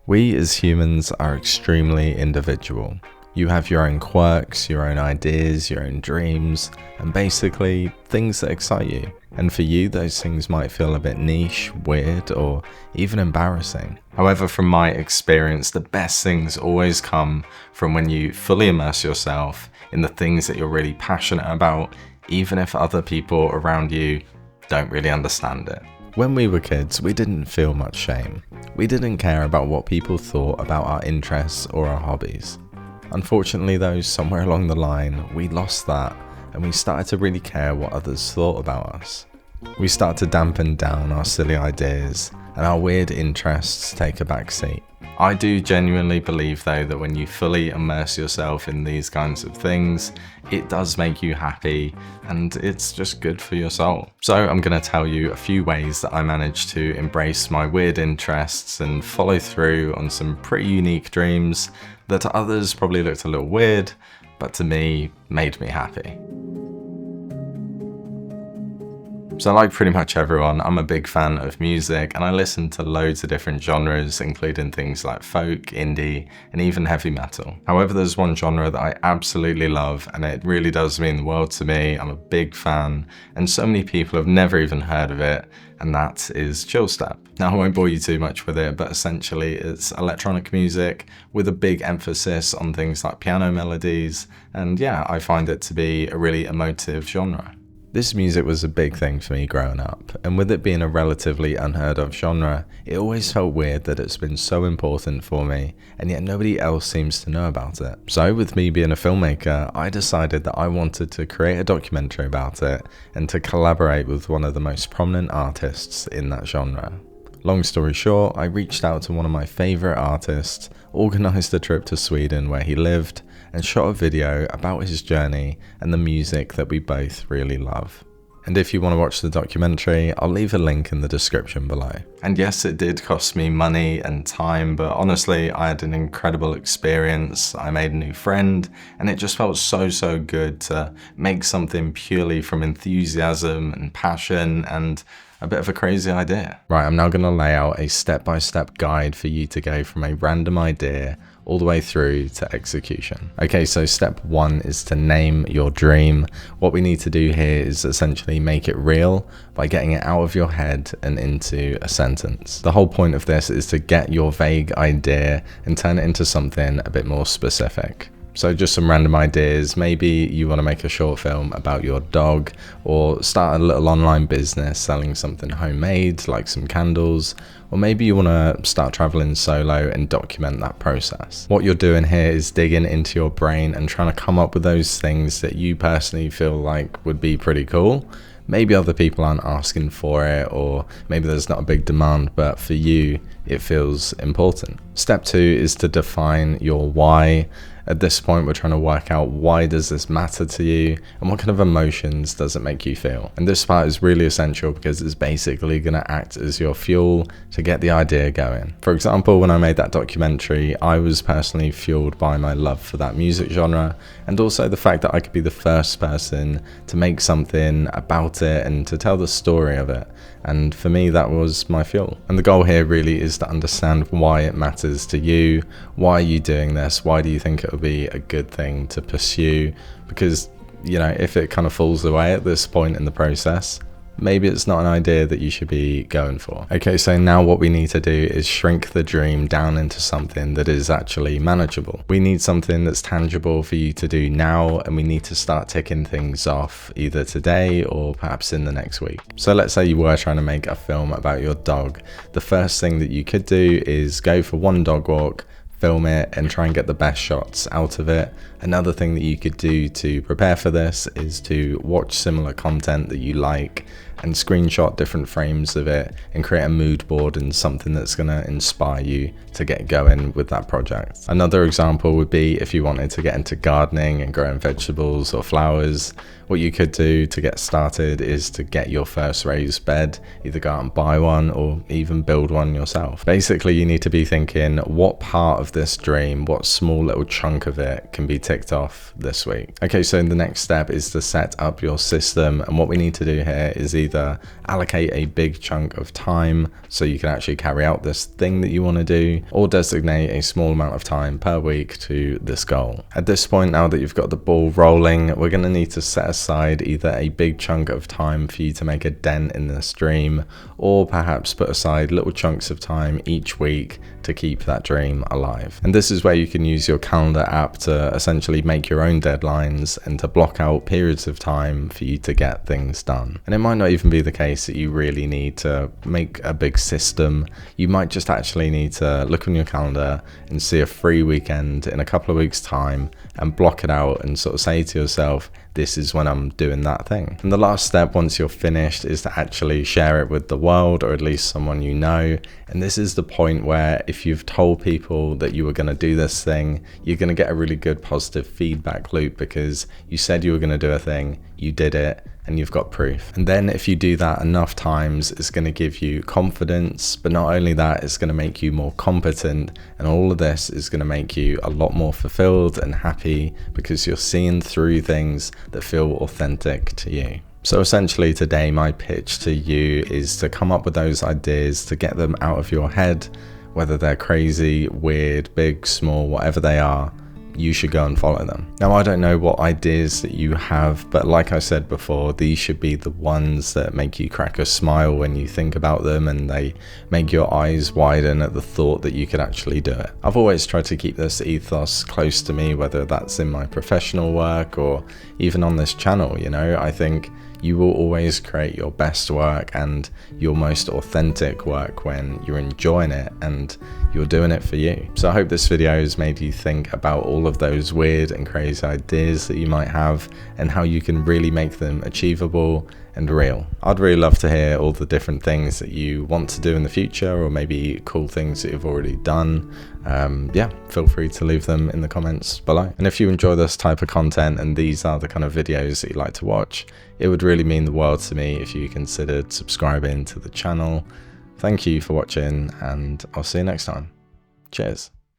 We as humans are extremely individual. You have your own quirks, your own ideas, your own dreams, and basically things that excite you. And for you, those things might feel a bit niche, weird, or even embarrassing. However, from my experience, the best things always come from when you fully immerse yourself in the things that you're really passionate about, even if other people around you don't really understand it. When we were kids, we didn't feel much shame. We didn't care about what people thought about our interests or our hobbies. Unfortunately though, somewhere along the line, we lost that and we started to really care what others thought about us. We start to dampen down our silly ideas and our weird interests take a back seat. I do genuinely believe though that when you fully immerse yourself in these kinds of things, it does make you happy and it's just good for your soul. So I'm going to tell you a few ways that I managed to embrace my weird interests and follow through on some pretty unique dreams that to others probably looked a little weird, but to me made me happy. So like pretty much everyone, I'm a big fan of music and I listen to loads of different genres, including things like folk, indie, and even heavy metal. However, there's one genre that I absolutely love and it really does mean the world to me. I'm a big fan and so many people have never even heard of it, and that is chill step. Now I won't bore you too much with it, but essentially it's electronic music with a big emphasis on things like piano melodies, and yeah, I find it to be a really emotive genre. This music was a big thing for me growing up, and with it being a relatively unheard of genre, it always felt weird that it's been so important for me, and yet nobody else seems to know about it. So with me being a filmmaker, I decided that I wanted to create a documentary about it, and to collaborate with one of the most prominent artists in that genre. Long story short, I reached out to one of my favourite artists, organised a trip to Sweden where he lived, and shot a video about his journey and the music that we both really love. And if you want to watch the documentary, I'll leave a link in the description below. And yes, it did cost me money and time, but honestly, I had an incredible experience. I made a new friend, and it just felt so good to make something purely from enthusiasm and passion and a bit of a crazy idea. Right, I'm now going to lay out a step-by-step guide for you to go from a random idea all the way through to execution. Okay, so step one is to name your dream. What we need to do here is essentially make it real by getting it out of your head and into a sentence. The whole point of this is to get your vague idea and turn it into something a bit more specific. So just some random ideas. Maybe you want to make a short film about your dog, or start a little online business selling something homemade like some candles, or maybe you want to start traveling solo and document that process. What you're doing here is digging into your brain and trying to come up with those things that you personally feel like would be pretty cool. Maybe other people aren't asking for it, or maybe there's not a big demand, but for you, it feels important. Step two is to define your why. At this point, we're trying to work out why does this matter to you and what kind of emotions does it make you feel. And this part is really essential because it's basically going to act as your fuel to get the idea going. For example, when I made that documentary, I was personally fueled by my love for that music genre, and also the fact that I could be the first person to make something about it and to tell the story of it. And for me, that was my fuel. And the goal here really is to understand why it matters to you. Why are you doing this? Why do you think it would be a good thing to pursue? Because, you know, if it kind of falls away at this point in the process, maybe it's not an idea that you should be going for. Okay, so now what we need to do is shrink the dream down into something that is actually manageable. We need something that's tangible for you to do now, and we need to start ticking things off either today or perhaps in the next week. So let's say you were trying to make a film about your dog. The first thing that you could do is go for one dog walk, film it, and try and get the best shots out of it. Another thing that you could do to prepare for this is to watch similar content that you like and screenshot different frames of it and create a mood board and something that's going to inspire you to get going with that project. Another example would be if you wanted to get into gardening and growing vegetables or flowers. What you could do to get started is to get your first raised bed, either go out and buy one or even build one yourself. Basically, you need to be thinking what part of this dream, what small little chunk of it can be ticked off this week. Okay, so the next step is to set up your system, and what we need to do here is either allocate a big chunk of time so you can actually carry out this thing that you want to do, or designate a small amount of time per week to this goal. At this point, now that you've got the ball rolling, we're going to need to set aside either a big chunk of time for you to make a dent in this dream, or perhaps put aside little chunks of time each week to keep that dream alive. And this is where you can use your calendar app to essentially make your own deadlines and to block out periods of time for you to get things done. And it might not even be the case that you really need to make a big system. You might just actually need to look on your calendar and see a free weekend in a couple of weeks' time and block it out and sort of say to yourself, this is when I'm doing that thing. And the last step once you're finished is to actually share it with the world, or at least someone you know. And this is the point where if you've told people that you were going to do this thing, you're going to get a really good positive feedback loop, because you said you were going to do a thing, you did it, and you've got proof. And then if you do that enough times, it's going to give you confidence, but not only that, it's going to make you more competent, and all of this is going to make you a lot more fulfilled and happy, because you're seeing through things that feel authentic to you. So essentially today, my pitch to you is to come up with those ideas, to get them out of your head, whether they're crazy, weird, big, small, whatever they are. You should go and follow them. Now, I don't know what ideas that you have, but like I said before, these should be the ones that make you crack a smile when you think about them, and they make your eyes widen at the thought that you could actually do it. I've always tried to keep this ethos close to me, whether that's in my professional work or even on this channel. You know, I think you will always create your best work and your most authentic work when you're enjoying it and you're doing it for you. So I hope this video has made you think about all of those weird and crazy ideas that you might have and how you can really make them achievable and real. I'd really love to hear all the different things that you want to do in the future, or maybe cool things that you've already done. Yeah, feel free to leave them in the comments below. And if you enjoy this type of content and these are the kind of videos that you like to watch, it would really mean the world to me if you considered subscribing to the channel. Thank you for watching, and I'll see you next time. Cheers.